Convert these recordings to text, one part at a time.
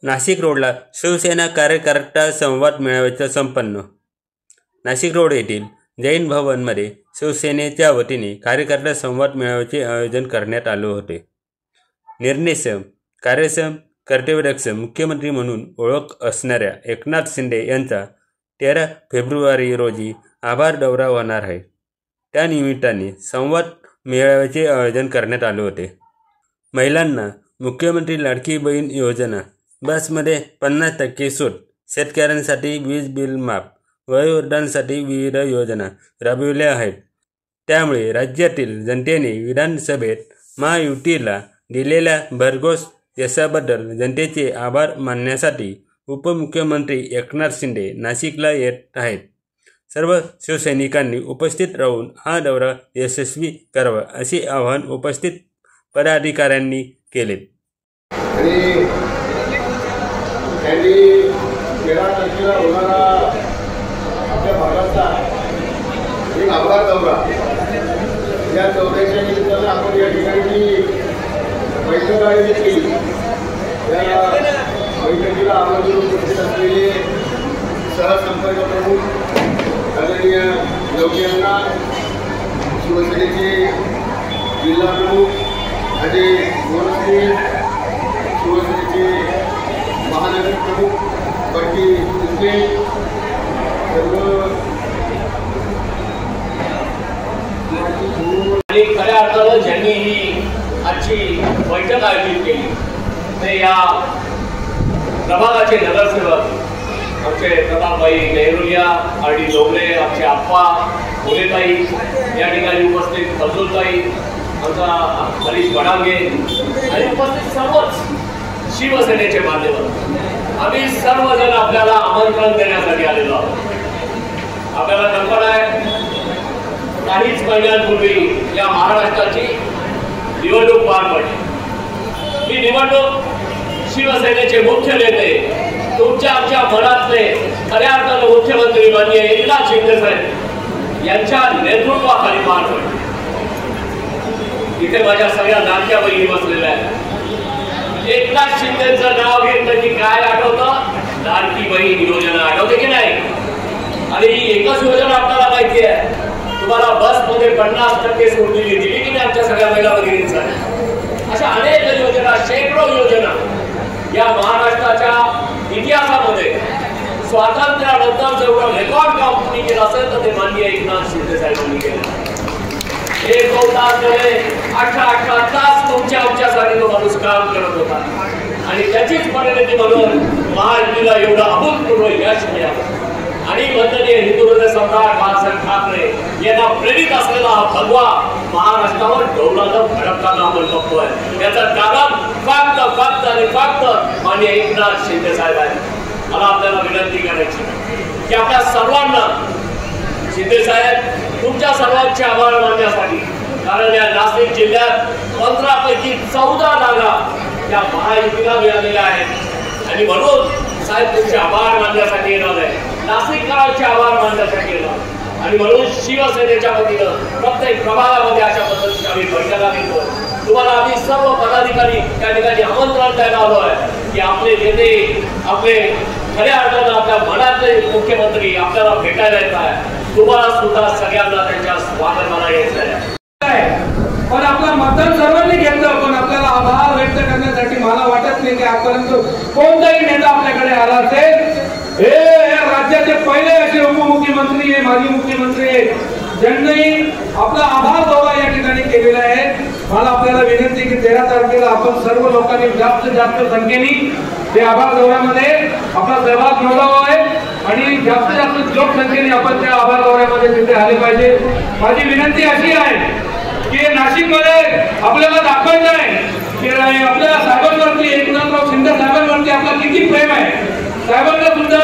नाशिक रोडला शिवसेना कार्यकर्ता संवाद मेळाव्याचा संपन्न. नाशिक रोड येथील जैन भवनमध्ये शिवसेनेच्या वतीने कार्यकर्ता संवाद मेळाव्याचे आयोजन करण्यात आले होते. निर्णयक्षम, कार्यक्षम, कर्तव्यदक्ष मुख्यमंत्री म्हणून ओळख असणाऱ्या एकनाथ शिंदे यांचा 13 फेब्रुवारी रोजी आभार दौरा होणार आहे. त्यानिमित्ताने संवाद मेळाव्याचे आयोजन करण्यात आले होते. महिलांना मुख्यमंत्री लाडकी बहीण योजना, बसमध्ये 50% सूट, शेतकऱ्यांसाठी वीज बिल माफ, वयोवृद्धांसाठी विविध योजना राबविल्या आहेत. त्यामुळे राज्यातील जनतेने विधानसभेत महायुतीला दिलेल्या भरघोस यशाबद्दल जनतेचे आभार मानण्यासाठी उपमुख्यमंत्री एकनाथ शिंदे नाशिकला येत आहेत. सर्व शिवसैनिकांनी उपस्थित राहून हा दौरा यशस्वी करावा असे आवाहन उपस्थित पदाधिकाऱ्यांनी केले. आपल्या भागाचा एक आभार दौरा, या दौऱ्याच्या निमित्तानं आपण या ठिकाणी बैठक आयोजित केली. या बैठकीला आमंत्रित उपस्थित असलेले सहसंपर्क प्रमुख आदरणीय लवके यांना, शिवसेनेचे जिल्हा प्रमुख अजय मोरसे, शिवसेनेचे महानगर प्रमुख बट्टी दुसरे, आणि खऱ्या अर्थानं ज्यांनी ही आजची बैठक आयोजित केली ते या प्रभागाचे नगरसेवक आमचे प्रभागबाई नेहरूलिया, आर.डी. डोंगरे, आमचे आप्पा भोलेताई, या ठिकाणी उपस्थित फजलताई, आमचा हरीश बडांगे आणि उपस्थित सर्वच शिवसेनेचे मान्यवर. आम्ही सर्वजण आपल्याला आमंत्रण देण्यासाठी आलेलो आहोत. आपल्याला कल्पना आहे, काहीच महिन्यांपूर्वी या महाराष्ट्राची निवडणूक पार पडली. ही निवडणूक शिवसेनेचे मुख्य नेते, तुमच्या आमच्या मनातले खऱ्या अर्थानं मुख्यमंत्री माननीय एकनाथ शिंदे साहेब यांच्या नेतृत्वाखाली पार पडली. इथे माझ्या सगळ्या नाटक्या बहिणी बसलेल्या आहेत. एकनाथ शिंदेचं नाव घेतलं की काय आठवतं? लाडकी बहीण योजना आठवते की नाही? आणि ही एकच योजना आपल्याला माहिती आहे. तुम्हाला बसमध्ये 50% सूट दिली की नाही आमच्या सगळ्या महिला भगिनींसाठी? अशा अनेक योजना, शेकडो योजना या महाराष्ट्राच्या इतिहासामध्ये स्वातंत्र्यानंतर जेवढं रेकॉर्ड काम तुम्ही केलं असेल तर ते माननीय एकनाथ शिंदे साहेबांनी केलं. 1-2 तास गेले, 18 तास तुमच्या आमच्यासाठी तो माणूस काम करत होता आणि त्याचीच परिणती म्हणून महायुतीला एवढं अभूतपूर्व यश मिळालं. आणि माननीय हिंदुहृदय सम्राट बाळासाहेब ठाकरे यांना प्रेरित असलेला हा भगवा महाराष्ट्रावर डोलानं भडकताना आपण बघतोय. याचं कारण फक्त आणि फक्त माननीय एकनाथ शिंदे साहेब आहेत. मला आपल्याला विनंती करायची की आपल्या सर्वांना शिंदे साहेब तुमच्या सर्वांचे आभार मानण्यासाठी, कारण या नाशिक जिल्ह्यात 15 पैकी 14 जागा या महायुतीला मिळालेल्या आहेत आणि म्हणून साहेब तुमचे आभार मानण्यासाठी येणार आहे, नाशिककरांचे आभार मानण्यासाठी येणार आणि म्हणून शिवसेनेच्या वतीनं प्रत्येक प्रभागामध्ये अशा पद्धतीने आम्ही बैठका घेतो. तुम्हाला आम्ही सर्व पदाधिकारी त्या ठिकाणी आमंत्रण द्यायला आलो आहे की आपले नेते, आपले खऱ्या अर्थानं आपल्या मनातले मुख्यमंत्री आपल्याला भेटायला येत आहे. तुम्हाला सुद्धा सगळ्यांना त्यांच्या स्वागताला यायचं आहे. पण आपला मतदान सर्वांनी घेतलं, पण आपल्याला आभार व्यक्त करण्यासाठी मला वाटत नाही की आजपर्यंत कोणताही नेता आपल्याकडे आला असेल. हे राज्याचे पहिले असे उपमुख्यमंत्री, माजी मुख्यमंत्री ज्यांनी आपला आभार दौरा या ठिकाणी केलेला आहे. मला आपल्याला विनंती की 13 तारखेला आपण सर्व लोकांनी जास्त संख्येने ते आभार दौऱ्यामध्ये आपला सहभाग नोंदवावा आहे आणि जास्त लोकसंख्येने आपण त्या आभार दौऱ्यामध्ये तिथे आले पाहिजे. माझी विनंती अशी आहे की नाशिकमध्ये आपल्याला दाखवायचं आहे की आपल्या साहेबांवरती, एकनाथराव शिंदे साहेबांवरती आपला किती प्रेम आहे. साहेबांना सुद्धा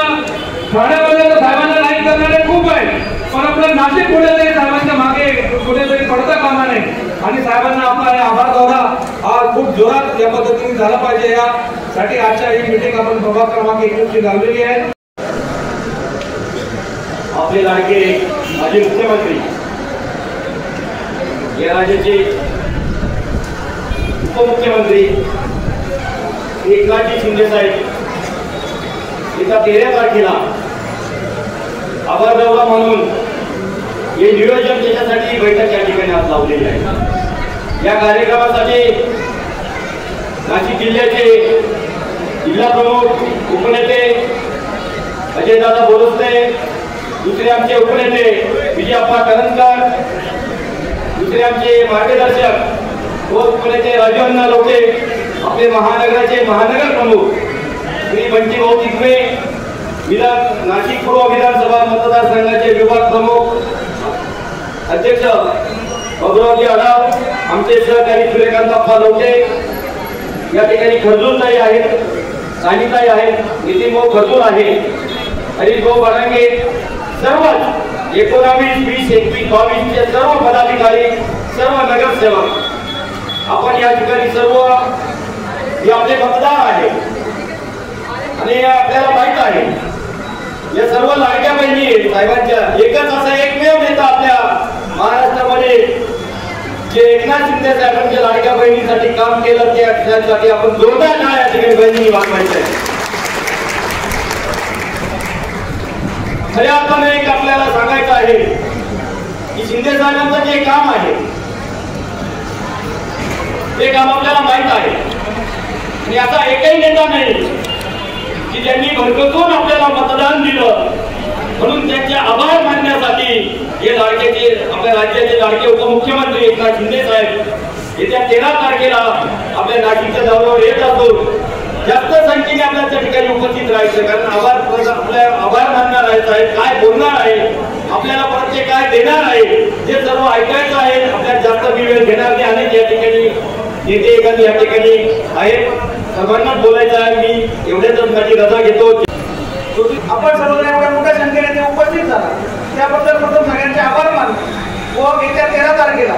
ठाण्यामध्ये साहेबांना नाही करणारे खूप आहे, पण आपलं नाशिक कुठेतरी साहेबांच्या मागे कुठेतरी पडता कामा नये आणि साहेबांना आपला आभार दौरा हा खूप जोरात या पद्धतीने झाला पाहिजे. यासाठी आजच्या ही मीटिंग आपण प्रभाग क्रमांक 21 ची लावलेली आहे. आपले लाडके माजी मुख्यमंत्री, या राज्याचे उपमुख्यमंत्री एकनाथजी शिंदे साहेब येत्या 13 तारखेला आभार दौरा म्हणून हे नियोजन त्याच्यासाठी बैठक या ठिकाणी आज लावलेली आहे। या कार्यक्रमासाठी नाशिक जिल्ह्याचे जिल्हा प्रमुख उपनेते अजयदादा बोरस्ते, दुसरे आमचे उपनेते विजयप्पा करंजकर, दुसरे आमचे मार्गदर्शक व उपनेते राजू लोटे, आपले महानगराचे महानगर प्रमुख श्री बंटीभाऊ तिकवे, नाशिक पूर्व विधानसभा मतदारसंघाचे विभाग प्रमुख अध्यक्ष बाबुरावजी आढाव, आमचे सहकारी सूर्यकांतप्पा लोटे, या ठिकाणी खरजूरताई आहेत, सानिताई आहेत, नितीनभाऊ खरजूर आहे, हरीशभाऊ बडांगे, सर्व 19, 20, 21, 22 चे सर्व पदाधिकारी, सर्व नगरसेवक, आपण या ठिकाणी सर्व हे आपले मतदार आहे आणि आपल्याला माहित आहे या सर्व लाडक्या बहिणी साहेबांच्या एकच असा एकमेव नेता आपल्या महाराष्ट्रामध्ये जे एकनाथ शिंदे साहेबांच्या लाडक्या बहिणीसाठी काम केलं त्यासाठी आपण जोरदार टाळ्या या ठिकाणी बहिणी वाजवायचं आहे। खऱ्या अर्थाने एक आपल्याला सांगायचं आहे की शिंदे साहेबांचं जे काम आहे ते काम आपल्याला माहित आहे आणि असा एकही नेता नाही की ज्यांनी भरकटून आपल्याला मतदान दिलं म्हणून त्यांचे आभार मानण्यासाठी हे लाडकेचे आपल्या राज्याचे लाडके उपमुख्यमंत्री एकनाथ शिंदे साहेब येत्या 13 तारखेला आपल्या नाशिकच्या दौऱ्यावर येत असून जास्त संख्येने आपल्या त्या ठिकाणी उपस्थित राहायचं, कारण आपल्या आभार मानणार आहे साहेब काय बोलणार आहे, आपल्याला परत काय देणार आहे जे सर्व ऐकायचं आहे। आपल्याला जास्त वेळ घेणार नाही, अनेक या ठिकाणी नेते एखादी या ठिकाणी आहेत, सर्वांनाच बोलायचं आहे। मी एवढ्याच माझी रजा घेतो। आपण सर्वजण एवढ्या मोठ्या संख्येने ते उपस्थित झाला त्याबद्दल प्रथम सगळ्यांचे आभार मानतो व येत्या 13 तारखेला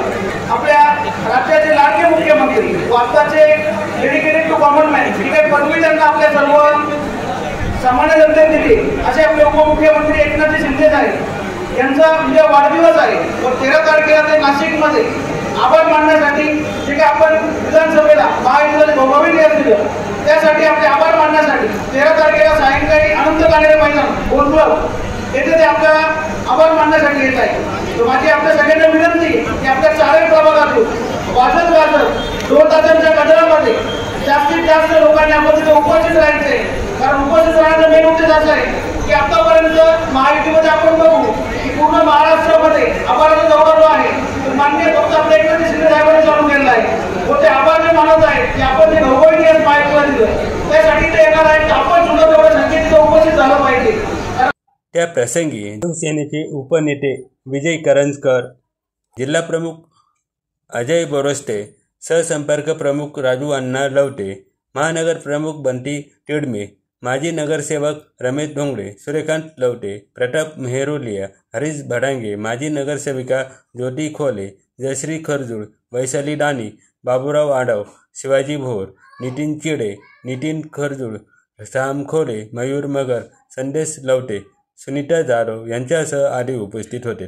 आपल्या राज्याचे लाडके मुख्यमंत्री व आत्ताचे डेडिकेटेड टू कॉमन मॅन ही काही पदवी त्यांना आपल्या सर्व सामान्य जनतेने दिली असे आपले उपमुख्यमंत्री एकनाथ शिंदे साहेब यांचा म्हणजे वाढदिवस आहे व 13 तारखेला ते नाशिकमध्ये आभार मानण्यासाठी जे काही आपण विधानसभेला महायुतीला गौरवी निधी दिलं त्यासाठी आपले आभार मानण्यासाठी 13 तारखेला सायंकाळी अनंत कानेरे मैदान गोंधळ येथे ते आपल्याला आभार मानण्यासाठी येत आहे। तर माझी आपल्या सगळ्यांना विनंती की आपल्या चारही प्रभागातून वाजत 2 तासांच्या गजरामध्ये जास्तीत जास्त लोकांनी आपण तिथे उपस्थित राहायचे, कारण उपस्थित राहण्याचा मेन उद्देश असा आहे की आतापर्यंत महायुतीमध्ये आपण बघू की पूर्ण महाराष्ट्रामध्ये आभाराचा दौरा जो आहे तो मान्य फक्त आपल्या एकनाथ शिंदे साहेबांनी चालू केलेला आहे व ते आभार जे मानत आहेत की आपण जे घरोघरी महायुतीला दिलं त्यासाठी ते येणार आहेत, आपण सुद्धा तेवढ्या संख्येत तिथे उपस्थित झालं पाहिजे। त्या प्रसंगी शिवसेनेचे उपनेते विजय करंजकर, जिल्हा प्रमुख अजय बोरस्ते, सहसंपर्क प्रमुख राजू अण्णा लवटे, महानगर प्रमुख बंटी तिडमे, माजी नगरसेवक रमेश धोंगडे, सूर्यकांत लवटे, प्रताप मेहरोलिया, हरीश भडांगे, माजी नगरसेविका ज्योती खोले, जयश्री खरजूळ, वैशाली दानी, बाबुराव आढाव, शिवाजी भोर, नितीन चिडे, नितीन खरजूळ, श्याम खोले, मयूर मगर, संदेश लवटे, सुनीता जाधव यांच्यासह आदी उपस्थित होते।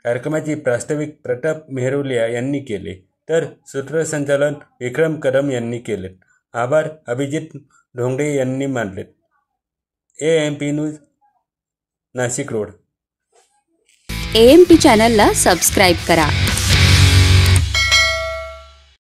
कार्यक्रमाची प्रास्ताविक प्रताप मेहरोलिया यांनी केले तर सूत्रसंचालन विक्रम कदम यांनी केले। आभार अभिजित ढोंगडे यांनी मानले। AMP news Nashik road. AMP चॅनलला सबस्क्राईब करा।